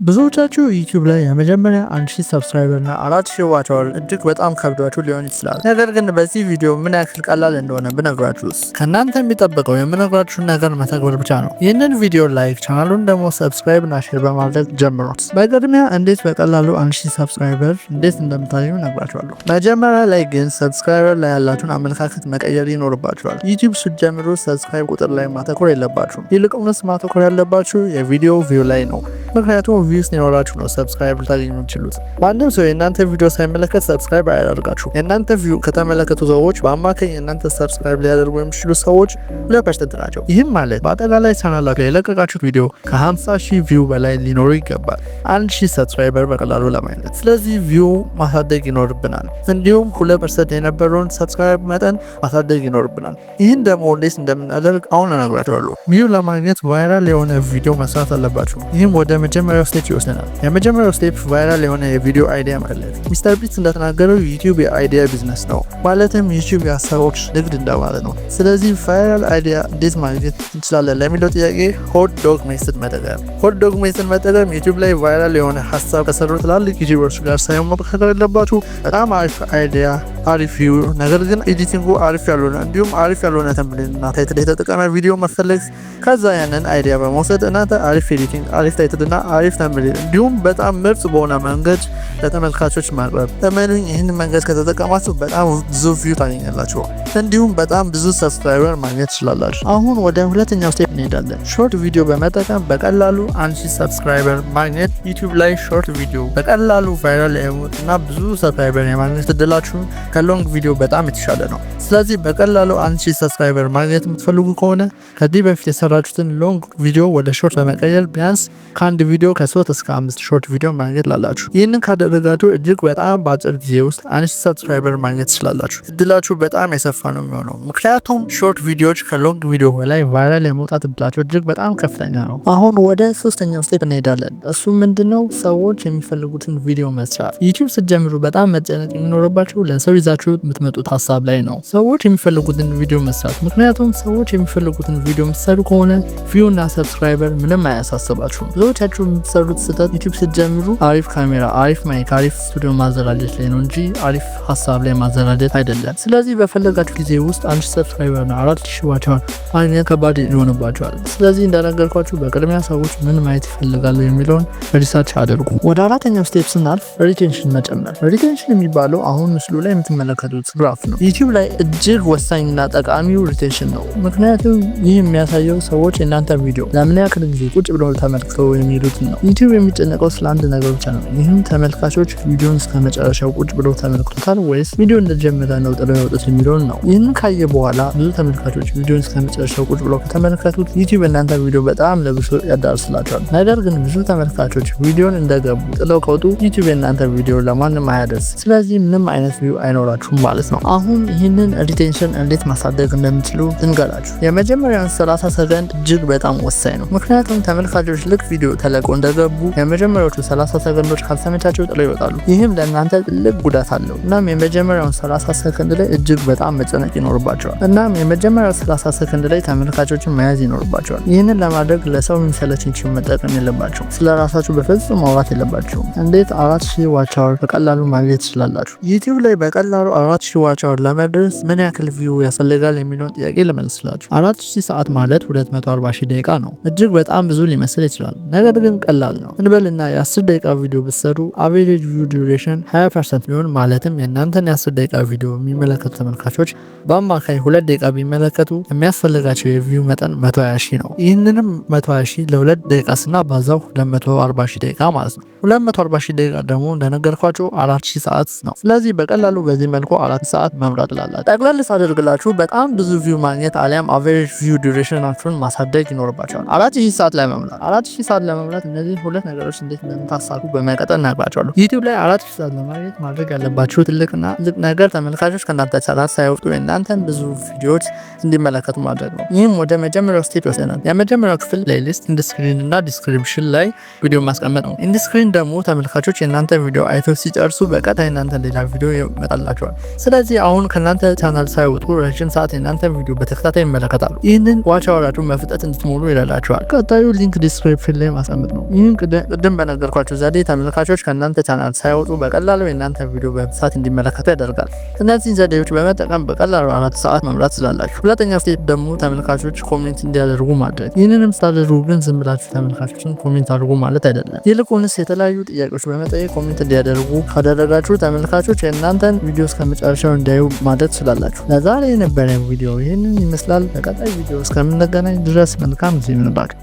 ብዙዎቻችሁ ዩቲዩብ ላይ የመጀመሪያ 1000 ሰብስክራይበር እና 4000 ዋች አወር እጅግ በጣም ከብዷችሁ ሊሆን ይችላል። ነገር ግን በዚህ ቪዲዮ ምን ያክል ቀላል እንደሆነ ብነግራችሁስ? ከእናንተ የሚጠበቀው የምነግራችሁን ነገር መተግበር ብቻ ነው። ይህንን ቪዲዮ ላይክ፣ ቻናሉን ደግሞ ሰብስክራይብ እና ሼር በማድረግ ጀምሩት። በቅድሚያ እንዴት በቀላሉ 1000 ሰብስክራይበር እንዴት እንደምታገኙ ነግራችኋለሁ። መጀመሪያ ላይ ግን ሰብስክራይበር ላይ ያላችሁን አመለካከት መቀየር ይኖርባችኋል። ዩቲዩብ ስትጀምሩ ሰብስክራይብ ቁጥር ላይ ማተኮር የለባችሁም። ይልቁንስ ማተኮር ያለባችሁ የቪዲዮ ቪው ላይ ነው። ምክንያቱም ቪውስ ሲኖራችሁ ነው ሰብስክራይብ ልታገኙ የምትችሉት። ማንም ሰው የእናንተ ቪዲዮ ሳይመለከት ሰብስክራይብ አያደርጋችሁ። የእናንተ ቪው ከተመለከቱ ሰዎች በአማካኝ የእናንተ ሰብስክራይብ ሊያደርጉ የሚችሉ ሰዎች 2% ናቸው። ይህም ማለት በአጠቃላይ ቻናላችሁ ላይ የለቀቃችሁት ቪዲዮ ከ50,000 ቪው በላይ ሊኖሩ ይገባል 1000 ሰብስክራይበር በቀላሉ ለማግኘት። ስለዚህ ቪው ማሳደግ ይኖርብናል። እንዲሁም 2% የነበረውን ሰብስክራይብ መጠን ማሳደግ ይኖርብናል። ይህን ደግሞ እንዴት እንደምናደርግ አሁን እነግራችኋለሁ። ቪው ለማግኘት ቫይራል የሆነ ቪዲዮ መስራት አለባችሁ። ይህም ወደ መጀመሪያው ስቴፕ ይወስደናል። የመጀመሪያው ስቴፕ ቫይራል የሆነ የቪዲዮ አይዲያ መፈለግ። ሚስተር ቢት እንደተናገረው ዩቲዩብ የአይዲያ ቢዝነስ ነው፣ ማለትም ዩቲዩብ የሀሳቦች ንግድ እንደማለት ነው። ስለዚህ ቫይራል አይዲያ እንዴት ማግኘት እንችላለን ለሚለው ጥያቄ ሆት ዶግ ሜትድ መጠቀም። ሆት ዶግ ሜትድ መጠቀም ዩቲዩብ ላይ ቫይራል የሆነ ሀሳብ ከሰሩ ትላልቅ ዩቲዩበሮች ጋር ሳይሆን መከታተል ያለባችሁ። በጣም አሪፍ አይዲያ፣ አሪፍ ቪው፣ ነገር ግን ኤዲቲንጉ አሪፍ ያልሆነ እንዲሁም አሪፍ ያልሆነ ተምብኔልና ታይትል የተጠቀመ ቪዲዮ መፈለግ። ከዛ ያንን አይዲያ በመውሰድ እናንተ አሪፍ ኤዲቲንግ፣ አሪፍ ታይትል እና አሪፍ ተምብኔል እንዲሁም በጣም ምርጥ በሆነ መንገድ ለተመልካቾች ማቅረብ። ተመኑኝ፣ ይህን መንገድ ከተጠቀማችሁ በጣም ብዙ ቪው ታገኛላችሁ፣ እንዲሁም በጣም ብዙ ሰብስክራይበር ማግኘት ትችላላችሁ። አሁን ወደ ሁለተኛው ስቴፕ እንሄዳለን። ሾርት ቪዲዮ በመጠቀም በቀላሉ 1000 ሰብስክራይበር ማግኘት። ዩቲዩብ ላይ ሾርት ቪዲዮ በቀላሉ ቫይራል የሞትና ብዙ ሰብስክራይበር የማግኘት እድላችሁ ከሎንግ ቪዲዮ በጣም የተሻለ ነው። ስለዚህ በቀላሉ 1000 ሰብስክራይበር ማግኘት የምትፈልጉ ከሆነ ከዚህ በፊት የሰራችሁትን ሎንግ ቪዲዮ ወደ ሾርት በመቀየር ቢያንስ ከአንድ ቪዲዮ ከ3 እስከ 5 ሾርት ቪዲዮ ማግኘት ላላችሁ። ይህንን ካደረጋችሁ እጅግ በጣም በአጭር ጊዜ ውስጥ 1000 ሰብስክራይበር ማግኘት ትችላላችሁ። እድላችሁ በጣም የሰፋ ነው የሚሆነው፣ ምክንያቱም ሾርት ቪዲዮዎች ከሎንግ ቪዲዮ በላይ ቫይራል የመውጣት እድላቸው እጅግ በጣም ከፍተኛ ነው። አሁን ወደ ሶስተኛው ስቴፕ እንሄዳለን። እሱ ምንድነው? ሰዎች የሚፈልጉትን ቪዲዮ መስራት። ዩቲዩብ ስትጀምሩ በጣም መጨነቅ የሚኖርባችሁ ለሰው ይዛችሁ የምትመጡት ሀሳብ ላይ ነው። ሰዎች የሚፈልጉትን ቪዲዮ መስራት። ምክንያቱም ሰዎች የሚፈልጉትን ቪዲዮ የምትሰሩ ከሆነ ቪው እና ሰብስክራይበር ምንም አያሳስባችሁም። ብዙዎቻችሁ የምትሰሩት ስህተት ዩቲዩብ ስትጀምሩ አሪፍ ካሜራ፣ አሪፍ ማይክ፣ አሪፍ ስቱዲዮ ማዘጋጀት ላይ ነው እንጂ አሪፍ ሀሳብ ላይ ማዘጋጀት አይደለም። ስለዚህ በፈለጋችሁ ጊዜ ውስጥ 1000 ሰብስክራይበር እና 4000 ዋች አወር ማግኘት ከባድ ይሆንባችኋል። ስለዚህ እንደነገርኳችሁ በቅድሚያ ሰዎች ምን ማየት ይፈልጋሉ የሚለውን ሪሰርች አድርጉ። ወደ አራተኛው ስቴፕ ስናልፍ ሪቴንሽን መጨመር። ሪቴንሽን የሚባለው አሁን ምስሉ ላይ የምትመለከቱት ግራፍ ነው። ዩቲዩብ ላይ እጅግ ወሳኝና ጠቃሚው ሪቴንሽን ነው። ምክንያቱም ይህ የሚያሳየው ሰዎች የእናንተ ቪዲዮ ለምን ያክል ጊዜ ቁጭ ብለው ተመልክተው የሚሉትን ነው። ዩቲዩብ የሚጨነቀው ስለ አንድ ነገር ብቻ ነው። ይህም ተመልካቾች ቪዲዮን እስከ መጨረሻው ቁጭ ብለው ተመልክቶታል ወይስ ቪዲዮ እንደጀመረ ነው ጥለው ያወጡት የሚለውን ነው። ይህንን ካየ በኋላ ብዙ ተመልካቾች ቪዲዮን እስከ መጨረሻው ቁጭ ብለው ከተመለከቱት ዩቲዩብ እናንተ ቪዲዮ በጣም ለብዙ ያዳርስላቸዋል። ነገር ግን ብዙ ተመልካቾች ቪዲዮን እንደገቡ ጥለው ከወጡ ዩቲዩብ የእናንተ ቪዲዮ ለማንም አያደርስ። ስለዚህ ምንም አይነት ቪው አይኖራችሁም ማለት ነው። አሁን ይህንን ሪቴንሽን እንዴት ማሳደግ እንደምትችሉ እንገራችሁ። የመጀመሪያውን 30 ሰከንድ እጅግ በጣም ወሳኝ ነው። ምክንያቱም ተመልካቾች ልክ ቪዲዮ ተለቆ እንደገቡ የመጀመሪያዎቹ 30 ሰከንዶች ካልተመቻቸው ጥለው ይወጣሉ። ይህም ለእናንተ ትልቅ ጉዳት አለው። እናም የመጀመሪያውን 30 ሰከንድ ላይ እጅግ በጣም መጨነቅ ይኖርባቸዋል። እናም የመጀመሪያው 30 ሰከንድ ላይ ተመልካቾችን መያዝ ይኖርባቸዋል። ይህንን ለማድረግ ለሰው የሚሰለች ዩቲዩብ መጠቀም የለባቸው። ስለ ራሳችሁ በፍጹም ማውራት የለባቸውም። እንዴት 4000 ዋች አወር በቀላሉ ማግኘት ትችላላችሁ? ዩቲዩብ ላይ በቀላሉ 4000 ዋች አወር ለመድረስ ምን ያክል ቪው ያስፈልጋል የሚለውን ጥያቄ ልመልስላችሁ። 4000 ሰዓት ማለት 240,000 ደቂቃ ነው። እጅግ በጣም ብዙ ሊመስል ይችላል፣ ነገር ግን ቀላል ነው። እንበልና የ10 ደቂቃ ቪዲዮ ብትሰሩ አቨሬጅ ቪው ዱሬሽን 20% ቢሆን፣ ማለትም የእናንተን የ10 ደቂቃ ቪዲዮ የሚመለከቱ ተመልካቾች በአማካይ 2 ደቂቃ ቢመለከቱ የሚያስፈልጋቸው የቪው መጠን 120,000 ነው። ይህንንም 120,000 ለ2 ደቂቃ ስናባዛው 240,000 ደቂቃ ማለት ነው። 240,000 ደቂቃ ደግሞ እንደነገርኳቸው 4000 ሰዓት ነው። ስለዚህ በቀላሉ በዚህ መልኩ 4 ሰዓት መምራት ላላችሁ። ጠቅላላ ሳደርግላችሁ በጣም ብዙ ቪው ማግኘት አሊያም አቨሬጅ ቪው ዱሬሽናችሁን ማሳደግ ይኖርባቸዋል። 4000 ሰዓት ላይ መምራት። 4000 ሰዓት ለመምራት እነዚህ ሁለት ነገሮች እንዴት እንደምታሳኩ በመቀጠል እናግራችኋለሁ። ዩቲዩብ ላይ 4000 ሰዓት ለማግኘት ማድረግ ያለባችሁ ትልቅና ትልቅ ነገር ተመልካቾች ከእናንተ ሰዓት ሳይወጡ የእናንተን ብዙ ቪዲዮዎች እንዲመለከቱ ማድረግ ነው። ይህም ወደ መጀመሪያው ስቴፕ ይወስደናል። የመጀመሪያው ክፍል ፕሌሊስት፣ ኢንድስክሪን እና ዲስክሪፕሽን ላይ ቪዲዮ ማስቀመጥ ነው። ኢንድስክሪን ደግሞ ተመልካቾች የእናንተ ቪዲዮ አይተው ሲጨርሱ በቀጣይ እናንተ ሌላ ቪዲዮ ይመጣላቸዋል። ስለዚህ አሁን ከእናንተ ቻናል ሳይወጡ ረጅም ሰዓት የእናንተ ቪዲዮ በተከታታይ ይመለከታሉ። ይህንን ዋች አወራችሁን በፍጥነት እንድትሞሉ ይረዳቸዋል። ቀጣዩ ሊንክ ዲስክሪፕሽን ላይ ማስቀመጥ ነው። ይህ ይህም ቅድም በነገርኳችሁ ዘዴ ተመልካቾች ከእናንተ ቻናል ሳይወጡ በቀላሉ የእናንተ ቪዲዮ በብዛት እንዲመለከቱ ያደርጋል። እነዚህን ዘዴዎች በመጠቀም በቀላሉ 4 ሰዓት መምራት ስላላችሁ። ሁለተኛው ስቴፕ ደግሞ ተመልካቾች ኮሜንት እንዲያደርጉ ማድረግ። ይህንንም ስታደርጉ ግን ዝም ብላችሁ ተመልካቾችን ኮሜንት አድርጉ ማለት አይደለም። ይልቁንስ የተለያዩ ጥያቄዎች በመጠየቅ ኮሜንት እንዲያደርጉ ካደረጋችሁ ተመልካቾች የእናንተን ቪዲዮ እስከመጨረሻው እንዲያዩ ማድረግ ስላላችሁ። ለዛሬ የነበረን ቪዲዮ ይህንን ይመስላል። በቀጣይ ቪዲዮ እስከምንገናኝ ድረስ መልካም ጊዜ ይሁንላችሁ።